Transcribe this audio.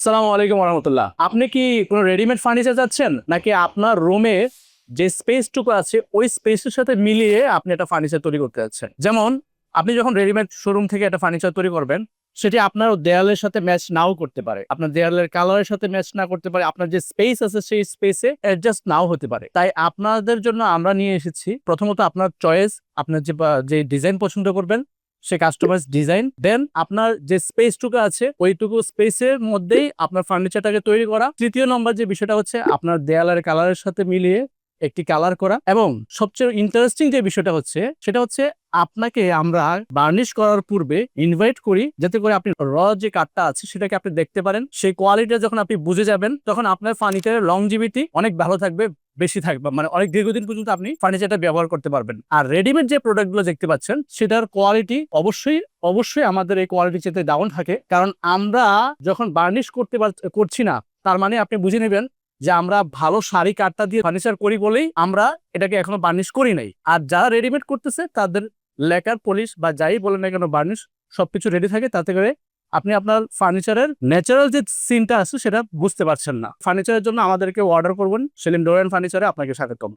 সালামু আলাইকুম রহমতুল্লাহ। আপনি কি কোনো রেডিমেড ফার্নিচার চাচ্ছেন, নাকি আপনার রুমে যে স্পেসটুকু আছে ওই স্পেসের সাথে মিলিয়ে আপনি একটা ফার্নিচার তৈরি করতে যাচ্ছেন? যেমন আপনি যখন রেডিমেড শোরুম থেকে একটা ফার্নিচার তৈরি করবেন, সেটি আপনার দেয়ালের সাথে ম্যাচ নাও করতে পারে, আপনার দেয়ালের কালারের সাথে ম্যাচ না করতে পারে, আপনার যে স্পেস আছে সেই স্পেসে অ্যাডজাস্ট নাও হতে পারে। তাই আপনাদের জন্য আমরা নিয়ে এসেছি প্রথমত আপনার চয়েস, আপনার যে ডিজাইন পছন্দ করবেন সে কাস্টমাইজ ডিজাইন, দেন আপনার যে স্পেসটুকু আছে ওইটুকু স্পেসের মধ্যেই আপনার ফার্নিচারটাকে তৈরি করা। তৃতীয় নম্বর যে বিষয়টা হচ্ছে আপনার দেয়ালের কালারের সাথে মিলিয়ে একটি কালার করা, এবং সবচেয়ে ইন্টারেস্টিং যে বিষয়টা হচ্ছে সেটা হচ্ছে আপনাকে আমরা বার্নিশ করার পূর্বে ইনভাইট করি, যাতে করে আপনি যে কাঠটা আছে সেটাকে আপনি দেখতে পারেন। সেই কোয়ালিটিটা যখন আপনি বুঝে যাবেন তখন আপনার ফার্নিচারের লংজিভিটি অনেক ভালো থাকবে, বেশি থাকবে, মানে অনেক দীর্ঘদিন পর্যন্ত আপনি ফার্নিচারটা ব্যবহার করতে পারবেন। আর রেডিমেড যে প্রোডাক্টগুলো দেখতে পাচ্ছেন সেটার কোয়ালিটি অবশ্যই আমাদের এই কোয়ালিটি চেয়ে ডাউন থাকে, কারণ আমরা যখন বার্নিশ করছি না, তার মানে আপনি বুঝে নেবেন যে আমরা ভালো সারি কাঠটা দিয়ে ফার্নিচার করি বলেই আমরা এটাকে এখনো বার্নিশ করি নাই। আর যারা রেডিমেড করতেছে তাদের লেকার পলিশ বা যাই বলেন না কেন বার্নিশ সবকিছু রেডি থাকে, তাতে করে আপনি আপনার ফার্নিচারের ন্যাচারাল যে সিনটা আছে সেটা বুঝতে পারছেন না। ফার্নিচারের জন্য আমাদেরকে অর্ডার করবেন, সেলিম ডোর এন্ড ফার্নিচারে আপনাকে স্বাগতম।